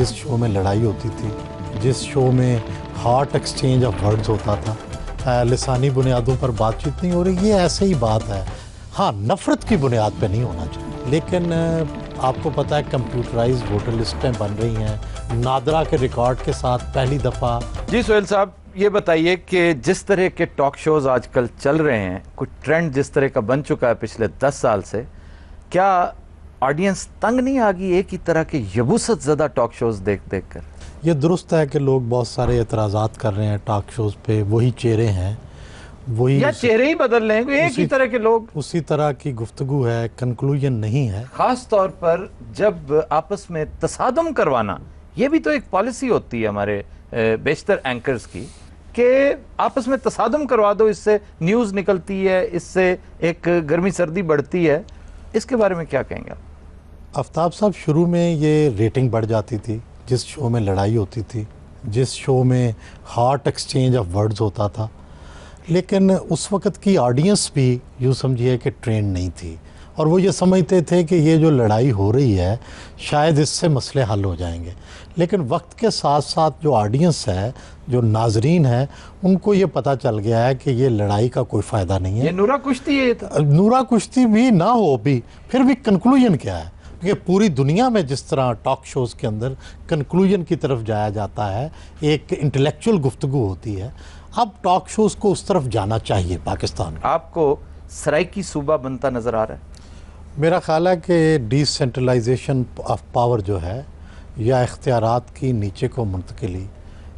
जिस शो में लड़ाई होती थी, जिस शो में हॉट एक्सचेंज ऑफ वर्ड्स होता था, लिसानी बुनियादों पर बातचीत नहीं हो रही, ये ऐसे ही बात है। हाँ, नफ़रत की बुनियाद पे नहीं होना चाहिए, लेकिन आपको पता है कंप्यूटराइज वोटर लिस्टें बन रही हैं नादरा के रिकॉर्ड के साथ पहली दफ़ा। जी सोहेल साहब, ये बताइए कि जिस तरह के टॉक शोज़ आजकल चल रहे हैं, कुछ ट्रेंड जिस तरह का बन चुका है पिछले 10 साल से, क्या ऑडियंस तंग नहीं आ गई एक ही तरह के यबूसत ज़दा टॉक शोज़ देख देख कर? ये दुरुस्त है कि लोग बहुत सारे एतराज़ात कर रहे हैं टॉक शोज़ पे, वही चेहरे हैं, वही या चेहरे ही बदल रहे हैं, एक ही तरह के लोग, उसी तरह की गुफ्तगू है, कंक्लूजन नहीं है। ख़ास तौर पर जब आपस में तसादम करवाना, ये भी तो एक पॉलिसी होती है हमारे बेशतर एंकर्स की कि आपस में तसादम करवा दो, इससे न्यूज़ निकलती है, इससे एक गर्मी सर्दी बढ़ती है। इसके बारे में क्या कहेंगे आप? आफ्ताब साहब, शुरू में ये रेटिंग बढ़ जाती थी, जिस शो में लड़ाई होती थी, जिस शो में हॉट एक्सचेंज ऑफ वर्ड्स होता था, लेकिन उस वक़्त की ऑडियंस भी यूँ समझिए कि ट्रेंड नहीं थी, और वो ये समझते थे कि ये जो लड़ाई हो रही है शायद इससे मसले हल हो जाएंगे। लेकिन वक्त के साथ साथ जो ऑडियंस है, जो नाजरीन है, उनको ये पता चल गया है कि ये लड़ाई का कोई फ़ायदा नहीं है। ये नूरा कुश्ती है, ये तो नूरा कुश्ती भी ना हो भी, फिर भी कंक्लूजन क्या है? कि पूरी दुनिया में जिस तरह टॉक शोज़ के अंदर कंक्लूजन की तरफ जाया जाता है, एक इंटेलेक्चुअल गुफ्तगू होती है, अब टॉक शोज़ को उस तरफ जाना चाहिए पाकिस्तान में। आपको सराइकी सूबा बनता नज़र आ रहा है? मेरा ख़्याल है कि डिसेंट्रलाइजेशन ऑफ पावर जो है, या इख्तियारात की नीचे को मुंतकिली,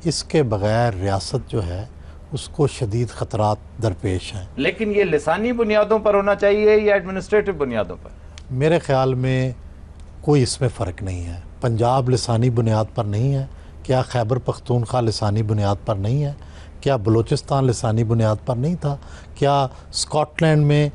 इसके बग़ैर रियासत जो है उसको शदीद ख़तरात दरपेश हैं। लेकिन ये लिसानी बुनियादों पर होना चाहिए या एडमिनिस्ट्रेटिव बुनियादों पर? मेरे ख़्याल में कोई इसमें फ़र्क नहीं है। पंजाब लिसानी बुनियाद पर नहीं है, क्या खैबर पख्तूनख्वा लिसानी बुनियाद पर नहीं है, क्या बलूचिस्तान लिसानी बुनियाद पर नहीं था, क्या स्कॉटलैंड में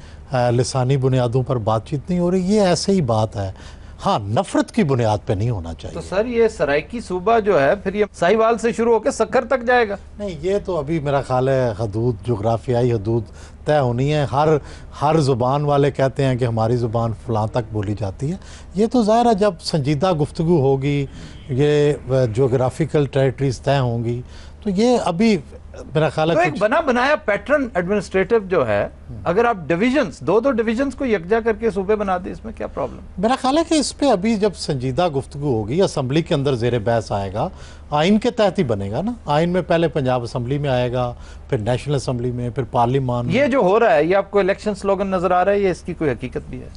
लिसानी बुनियादों पर बातचीत नहीं हो रही, ये ऐसे ही बात है। हाँ, नफ़रत की बुनियाद पे नहीं होना चाहिए। तो सर, ये सराइकी सूबा जो है फिर ये साहिवाल से शुरू होकर सक्खर तक जाएगा? नहीं, ये तो अभी मेरा ख्याल है हदूद, जोग्राफियाई हदूद तय होनी है। हर ज़ुबान वाले कहते हैं कि हमारी ज़ुबान फ़लाँ तक बोली जाती है। ये तो ज़ाहिर है जब संजीदा गुफ्तगू होगी, ये जोग्राफिकल टेरिटरीज तय होंगी, तो ये अभी मेरा ख्याल है तो एक बना बनाया पैटर्न एडमिनिस्ट्रेटिव जो है, अगर आप डिविजन्स, दो डिविजन्स को यकजा करके सूबे बना दे, इसमें क्या प्रॉब्लम? मेरा ख्याल है कि इस पे अभी जब संजीदा गुफ्तगू होगी, असम्बली के अंदर ज़ेर बहस आएगा, आइन के तहत ही बनेगा ना। आइन में पहले पंजाब असम्बली में आएगा, फिर नेशनल असम्बली में, फिर पार्लियामान में। ये जो हो रहा है, ये आपको इलेक्शन स्लोगन नजर आ रहा है या इसकी कोई हकीकत भी है?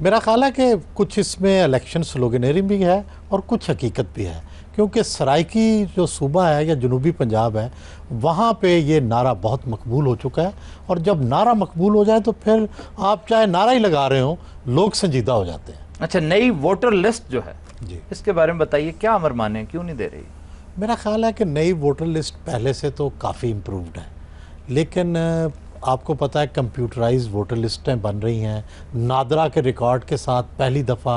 मेरा ख्याल है कि कुछ इसमें इलेक्शन स्लोगनरी भी है और कुछ हकीकत भी है, क्योंकि सराइकी जो सूबा है या जनूबी पंजाब है, वहाँ पे ये नारा बहुत मकबूल हो चुका है, और जब नारा मकबूल हो जाए तो फिर आप चाहे नारा ही लगा रहे हो, लोग संजीदा हो जाते हैं। अच्छा, नई वोटर लिस्ट जो है जी, इसके बारे में बताइए, क्या अमर माने, क्यों नहीं दे रही? मेरा ख्याल है कि नई वोटर लिस्ट पहले से तो काफ़ी इम्प्रूव्ड है, लेकिन आपको पता है कंप्यूटराइज वोटर लिस्टें बन रही हैं नादरा के रिकॉर्ड के साथ पहली दफ़ा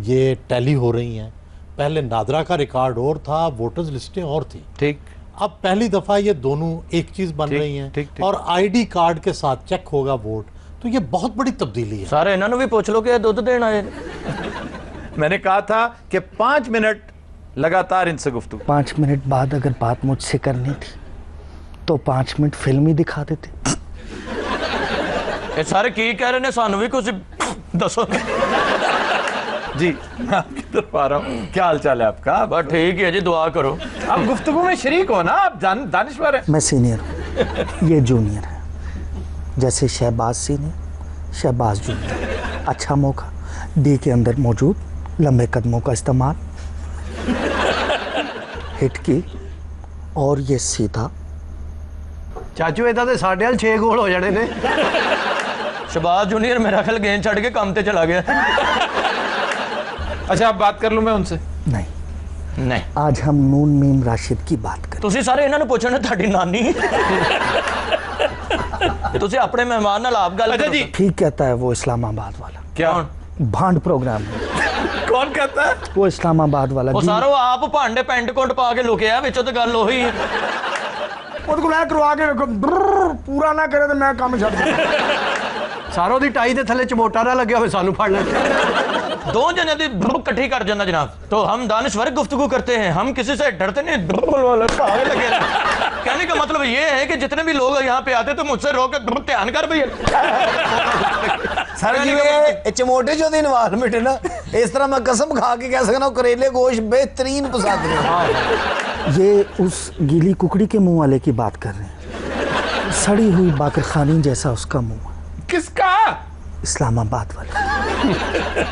ये टैली हो रही हैं। पहले नादरा का रिकॉर्ड और था, वोटर्स लिस्टें और थी। ठीक, अब पहली दफ़ा ये दोनों एक चीज़ बन रही हैं, ठीक। और आईडी कार्ड के साथ चेक होगा वोट, तो ये बहुत बड़ी तब्दीली है। सारे इन्होंने भी पूछ लो कि दूध देना है। मैंने कहा था कि 5 मिनट लगातार इनसे गुफ्तगू। 5 मिनट बाद अगर बात मुझसे करनी थी तो 5 मिनट फिल्म ही दिखा देते। ये सारे की कह रहे ने, सानू भी कुछ दसो। जी, मैं आपकी तरफ आ रहा हूँ। क्या हाल चाल है आपका? बस ठीक है जी, दुआ करो। आप गुफ्तगू में शरीक हो ना, आप दानिश्वर हैं। मैं सीनियर हूँ, ये जूनियर है, जैसे शहबाज सीनियर, शहबाज जूनियर। अच्छा मौका, डी के अंदर मौजूद लंबे कदमों का इस्तेमाल, हिट की, और ये सीधा। चाचू इदा तो साढ़े 6 गोल हो जाने ने। शहबाज जूनियर मेरा ख्याल गेंद छड़ के काम पे चला गया। अच्छा, आप बात कर लूँ मैं उनसे? नहीं, आज हम नून मीम राशिद की बात करें। तुसी सारे इन्होंने पूछना ਤੁਹਾਡੀ नानी। तुसी अपने मेहमान नाल आप गल करो। ठीक कहता है वो इस्लामाबाद वाला। क्या? भांड प्रोग्राम है। कौन कहता है? वो इस्लामाबाद वाला। वो सारो आप भांडे पेंट कोट पा के लुकिया विचों तो गल ओही है। ਉਹਦੇ ਕੋਲ ਐ ਕਰਵਾ ਕੇ ਵੇਖੋ, ਪੂਰਾ ਨਾ ਕਰੇ ਤੇ ਮੈਂ ਕੰਮ ਛੱਡ ਦੂੰ। ਸਾਰੋ ਦੀ ਟਾਈ ਦੇ ਥੱਲੇ ਚਮੋਟਾ ਨਾ ਲੱਗਿਆ ਹੋਵੇ ਸਾਨੂੰ ਫੜ ਲੈ। دو جنے دی کٹھی کر جانا جناب. تو ہم دانشور گفتگو کرتے ہیں, ہم کسی سے ڈرتے نہیں, پاگل لگے. کہنے کا مطلب یہ ہے کہ جتنے بھی لوگ یہاں پہ آتے تو مجھ سے رو کے دھیان کر بھئی. سر جی چموٹے جو دی انوالمنٹ ہے نا, اس طرح میں قسم کھا کے کہہ سکنا کریلے گوشت بہترین پسند ہے. یہ اس گیلی ککڑی کے منہ والے کی بات کر رہے ہیں, سڑی ہوئی باقر خانی جیسا اس کا منہ. کس کا؟ اسلام آباد والا.